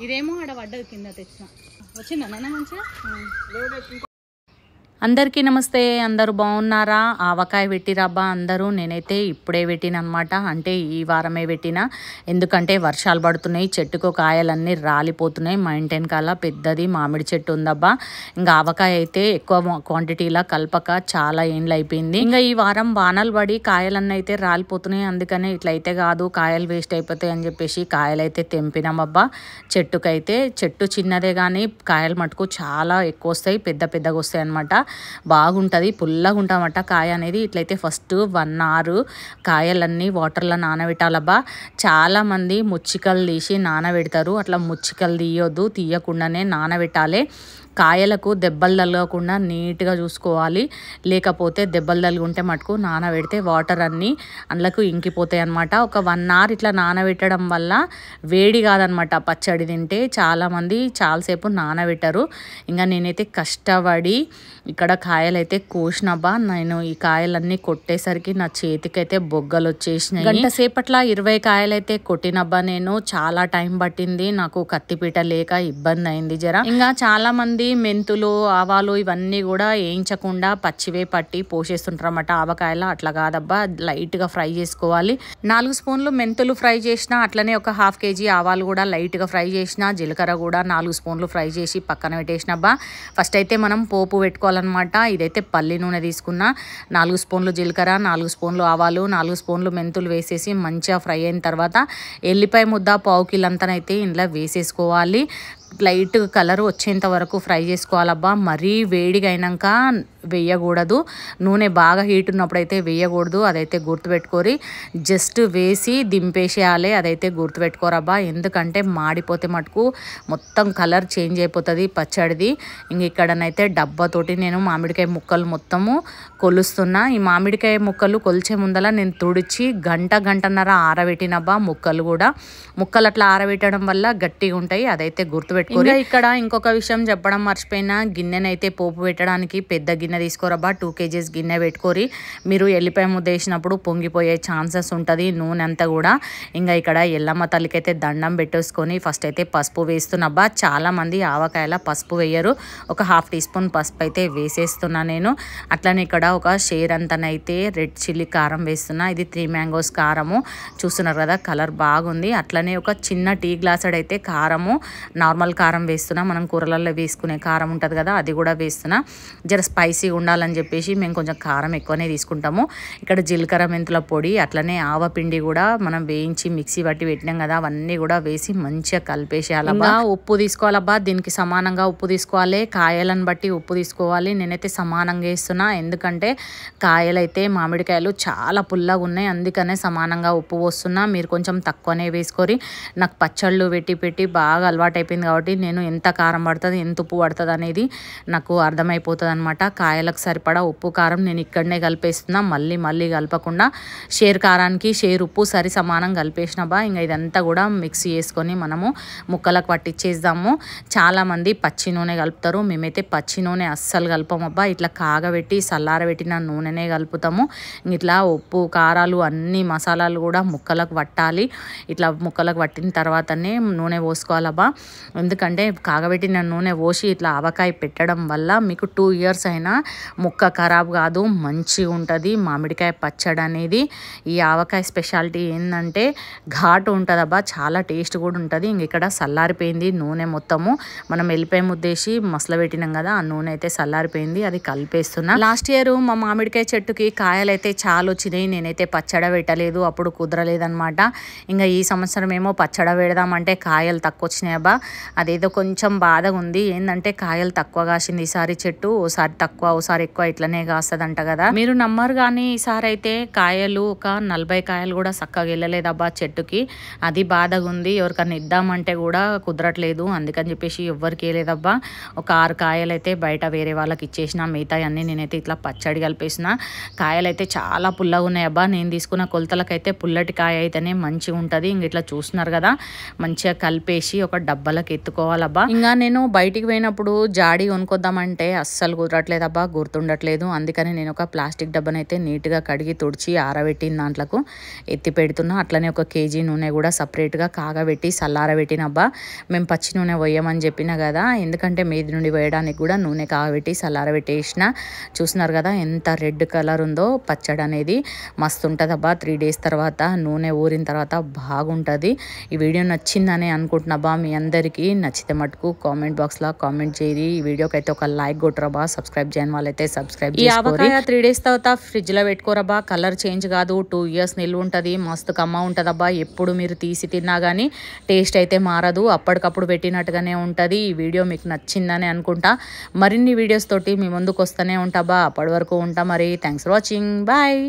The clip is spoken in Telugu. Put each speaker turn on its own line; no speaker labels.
ఇదేమో ఆడ పడ్డది కింద తెచ్చిన వచ్చిందా నాన్న మంచిగా.
అందరికీ నమస్తే. అందరూ బాగున్నారా? ఆవకాయ పెట్టిరబ్బా అందరూ. నేనైతే ఇప్పుడే పెట్టినమాట, అంటే ఈ వారమే పెట్టిన. ఎందుకంటే వర్షాలు పడుతున్నాయి, చెట్టుకు కాయలన్నీ రాలిపోతున్నాయి. మా ఇంటి వెనకాల పెద్దది మామిడి చెట్టు ఉందబ్బా. ఇంకా ఆవకాయ అయితే ఎక్కువ క్వాంటిటీలా కలపక చాలా ఏండ్లు అయిపోయింది. ఇంకా ఈ వారం వానలు పడి కాయలన్నీ అయితే రాలిపోతున్నాయి. అందుకనే ఇట్లయితే కాదు, కాయలు వేస్ట్ అయిపోతాయి అని చెప్పేసి కాయలు అయితే తెంపినామబ్బా. చెట్టుకైతే చెట్టు చిన్నదే కానీ కాయలు మటుకు చాలా ఎక్కువ వస్తాయి, పెద్ద పెద్దగా వస్తాయి అనమాట. బాగుంటుంది, పుల్లగా ఉంటామట కాయ అనేది. ఇట్లయితే ఫస్ట్ 1 hour కాయలన్నీ వాటర్లో నానబెట్టాలబ్బా. చాలామంది ముచ్చికలు తీసి నానబెడతారు, అట్లా ముచ్చికలు తీయొద్దు, తీయకుండానే నానబెట్టాలి. కాయలకు దెబ్బలు తగలకుండా నీట్గా చూసుకోవాలి, లేకపోతే దెబ్బలు తగులుంటే మటుకు నానబెడితే వాటర్ అన్నీ అందులోకి ఇంకిపోతాయి అనమాట. ఒక 1 hour ఇట్లా నానబెట్టడం వల్ల వేడి కాదనమాట పచ్చడి తింటే. చాలామంది చాలాసేపు నానబెట్టరు. ఇంకా నేనైతే కష్టపడి ఇక్కడ కాయలైతే కోసినబ్బా. నేను ఈ కాయలన్నీ కొట్టేసరికి నా చేతికైతే బొగ్గలు వచ్చేసినాయి. గంట సేపట్ల 20 కాయలైతే కొట్టినబ్బా నేను. చాలా టైం పట్టింది, నాకు కత్తిపీట లేక ఇబ్బంది అయింది జర. ఇంకా చాలా మంది మెంతులు ఆవాలు ఇవన్నీ కూడా వేయించకుండా పచ్చివే పట్టి పోసేస్తుంటారు అన్నమాట ఆవకాయల. అట్లా కాదబ్బా, లైట్గా ఫ్రై చేసుకోవాలి. 4 స్పూన్లు మెంతులు ఫ్రై చేసిన, అట్లనే ఒక 1/2 kg ఆవాలు కూడా లైట్గా ఫ్రై చేసిన, జీలకర్ర కూడా 4 స్పూన్లు ఫ్రై చేసి పక్కన పెట్టేసినబ్బా. ఫస్ట్ అయితే మనం పోపు పెట్టుకోవాలన్నమాట. ఇదైతే పల్లి నూనె తీసుకున్న. 4 స్పూన్లు జీలకర్ర, 4 స్పూన్లు ఆవాలు, 4 స్పూన్లు మెంతులు వేసేసి మంచిగా ఫ్రై అయిన తర్వాత ఎల్లిపాయ ముద్ద 1/4 కిలోంతనైతే ఇందులో వేసేసుకోవాలి. లైట్ కలర్ వచ్చేంత వరకు ఫ్రై చేసుకోవాలబ్బా. మరీ వేడిగా అయినాక వేయకూడదు, నూనె బాగా హీట్ ఉన్నప్పుడు అయితే వేయకూడదు, అదైతే గుర్తుపెట్టుకోరి. జస్ట్ వేసి దింపేసేయాలి, అదైతే గుర్తుపెట్టుకోరబ్బా. ఎందుకంటే మాడిపోతే మటుకు మొత్తం కలర్ చేంజ్ అయిపోతుంది పచ్చడిది. ఇంక ఇక్కడనైతే డబ్బాతోటి నేను మామిడికాయ ముక్కలు మొత్తము కొలుస్తున్నా. ఈ మామిడికాయ ముక్కలు కొలిచే ముందల నేను తుడిచి గంటన్నర ఆరబెట్టినబ్బా. ముక్కలు అట్లా ఆరబెట్టడం వల్ల గట్టిగా ఉంటాయి, అదైతే గుర్తుపెట్టుకోండి. ఇక్కడ ఇంకొక విషయం చెప్పడం మర్చిపోయినా, గిన్నెనైతే పోపు పెట్టడానికి పెద్ద గిన్నె తీసుకోరబ్బా. 2 kgs గిన్నె పెట్టుకోరి. మీరు ఎల్లిపాయ ముద్ద వేసినప్పుడు పొంగిపోయే ఛాన్సెస్ ఉంటుంది నూనె అంతా కూడా. ఇంకా ఇక్కడ ఎల్లమ్మ తల్లికైతే దండం పెట్టేసుకొని ఫస్ట్ అయితే పసుపు వేస్తున్నబ్బా. చాలా మంది ఆవకాయల పసుపు వేయరు, ఒక 1/2 teaspoon పసుపు అయితే వేసేస్తున్నా నేను. అట్లనే ఇక్కడ ఒక షేర్ అంతనైతే రెడ్ చిల్లీ కారం వేస్తున్నా. ఇది 3 mangoes కారము, చూస్తున్నారు కదా కలర్ బాగుంది. అట్లనే ఒక చిన్న టీ గ్లాసుడ్ అయితే కారము, నార్మల్ కారం వేస్తున్నా. మనం కూరలలో వేసుకునే కారం ఉంటుంది కదా, అది కూడా వేస్తున్నా. జర స్పైసీ ఉండాలని చెప్పేసి మేము కొంచెం కారం ఎక్కువనే తీసుకుంటాము. ఇక్కడ జీలకర్ర మెంతుల పొడి, అట్లనే ఆవపిండి కూడా మనం వేయించి మిక్సీ పట్టి పెట్టినాం కదా, అవన్నీ కూడా వేసి మంచిగా కలిపేసేయాలబ్బా. ఉప్పు తీసుకోవాలబ్బా, దీనికి సమానంగా ఉప్పు తీసుకోవాలి. కాయలను బట్టి ఉప్పు తీసుకోవాలి. నేనైతే సమానంగా వేస్తున్నా, ఎందుకంటే కాయలైతే మామిడికాయలు చాలా పుల్లగా ఉన్నాయి, అందుకనే సమానంగా ఉప్పు పోస్తున్నా. మీరు కొంచెం తక్కువనే వేసుకోరి. నాకు పచ్చళ్ళు పెట్టి బాగా అలవాటు అయిపోయింది కాబట్టి నేను ఎంత కారం పడుతుంది, ఎంత ఉప్పు పడుతుంది అనేది నాకు అర్థమైపోతుంది అనమాట. కాయలకు సరిపడా ఉప్పు కారం నేను ఇక్కడనే కలిపేస్తున్నా, మళ్ళీ కలపకుండా షేర్ కారానికి షేర్ ఉప్పు సరి సమానం కలిపేసినబ్బా. ఇంకా ఇదంతా కూడా మిక్స్ చేసుకొని మనము ముక్కలకు పట్టించేద్దాము. చాలామంది పచ్చి నూనె కలుపుతారు, మేమైతే పచ్చి నూనె అస్సలు కలపమబ్బా. ఇట్లా కాగబెట్టి చల్లారబెట్టిన నూనెనే కలుపుతాము. ఇట్లా ఉప్పు కారాలు అన్ని మసాలాలు కూడా ముక్కలకు పట్టాలి. ఇట్లా ముక్కలకు పట్టిన తర్వాతనే నూనె పోసుకోవాలబ్బా. ఎందుకంటే కాగబెట్టిన నూనె పోసి ఇట్లా ఆవకాయ పెట్టడం వల్ల మీకు 2 years అయినా ముక్క ఖరాబ్ కాదు, మంచిగా ఉంటుంది మామిడికాయ పచ్చడి అనేది. ఈ ఆవకాయ స్పెషాలిటీ ఏంటంటే ఘాటు ఉంటుందబ్బా, చాలా టేస్ట్ కూడా ఉంటుంది. ఇంక ఇక్కడ చల్లారిపోయింది నూనె మొత్తము. మనం ఎల్లిపాయ ముద్దేసి మసల పెట్టినాం కదా, ఆ నూనె అయితే చల్లారిపోయింది, అది కలిపేస్తున్నా. లాస్ట్ ఇయర్ మా మామిడికాయ చెట్టుకి కాయలు అయితే చాలా వచ్చినాయి, నేనైతే పచ్చడి పెట్టలేదు, అప్పుడు కుదరలేదనమాట. ఇంకా ఈ సంవత్సరం ఏమో పచ్చడి పెడదామంటే కాయలు తక్కువ వచ్చినాయబ్బా. అదేదో కొంచెం బాధగా ఉంది. ఏంటంటే కాయలు తక్కువ కాసింది ఈసారి చెట్టు, ఓసారి తక్కువ తక్కువ ఒకసారి ఎక్కువ ఇట్లనే కాస్తుందంట కదా. మీరు నమ్మరు కానీ ఈసారి అయితే కాయలు ఒక 40 కాయలు కూడా చక్కగా వెళ్ళలేదబ్బా చెట్టుకి. అది బాధగా ఉంది. ఎవరికన్నా ఇద్దామంటే కూడా కుదరట్లేదు. అందుకని చెప్పేసి ఎవ్వరికి వేయలేదబ్బా. ఒక 6 కాయలు అయితే బయట వేరే వాళ్ళకి ఇచ్చేసిన. మిగతా అన్నీ నేనైతే ఇట్లా పచ్చడి కలిపేసిన. కాయలు అయితే చాలా పుల్లగా ఉన్నాయి అబ్బా. నేను తీసుకున్న కొలతలకైతే పుల్లటి కాయ అయితేనే మంచిగా ఉంటుంది. ఇంక ఇట్లా చూస్తున్నారు కదా, మంచిగా కలిపేసి ఒక డబ్బాలకు ఎత్తుకోవాలబ్బా. ఇంకా నేను బయటికి పోయినప్పుడు జాడి కొనుక్కొద్దామంటే అస్సలు కుదరట్లేదబ్బా, గుర్తుండట్లేదు. అందుకని నేను ఒక ప్లాస్టిక్ డబ్బానైతే నీట్గా కడిగి తుడిచి ఆరబెట్టిన దాంట్లకు ఎత్తి పెడుతున్నా. అట్లనే ఒక కేజీ నూనె కూడా సపరేట్గా కాగబెట్టి చల్లారబెట్టినబ్బా. మేము పచ్చి నూనె పోయమని చెప్పిన కదా, ఎందుకంటే మీది నుండి వేయడానికి కూడా నూనె కాగబెట్టి చల్లారబెట్టేసిన. చూస్తున్నారు కదా ఎంత రెడ్ కలర్ ఉందో పచ్చడి అనేది. మస్తు ఉంటుందబ్బా. 3 days తర్వాత నూనె ఊరిన తర్వాత బాగుంటుంది. ఈ వీడియో నచ్చిందని అనుకుంటున్నాబ్బా. మీ అందరికీ నచ్చితే మటుకు కామెంట్ బాక్స్లో కామెంట్ చేయి. ఈ వీడియోకి అయితే ఒక లైక్ కొట్టరబ్బా. సబ్స్క్రైబ్ చేయని వాళ్ళైతే సబ్స్క్రైబ్ చేసుకోండి. ఈ ఆవకాయ 3 days తర్వాత ఫ్రిడ్జ్లో పెట్టుకోరబ్బా. కలర్ చేంజ్ కాదు, 2 years నిల్వ ఉంటుంది. మస్తు కమ్మ ఉంటుందబ్బా. ఎప్పుడు మీరు తీసి తిన్నా కానీ టేస్ట్ అయితే మారదు, అప్పటికప్పుడు పెట్టినట్టుగానే ఉంటుంది. ఈ వీడియో మీకు నచ్చిందని అనుకుంటా. మరిన్ని వీడియోస్ తోటి మీ ముందుకు వస్తూనే ఉంటాబా. అప్పటి వరకు ఉంటా మరి. Thanks for watching. బాయ్.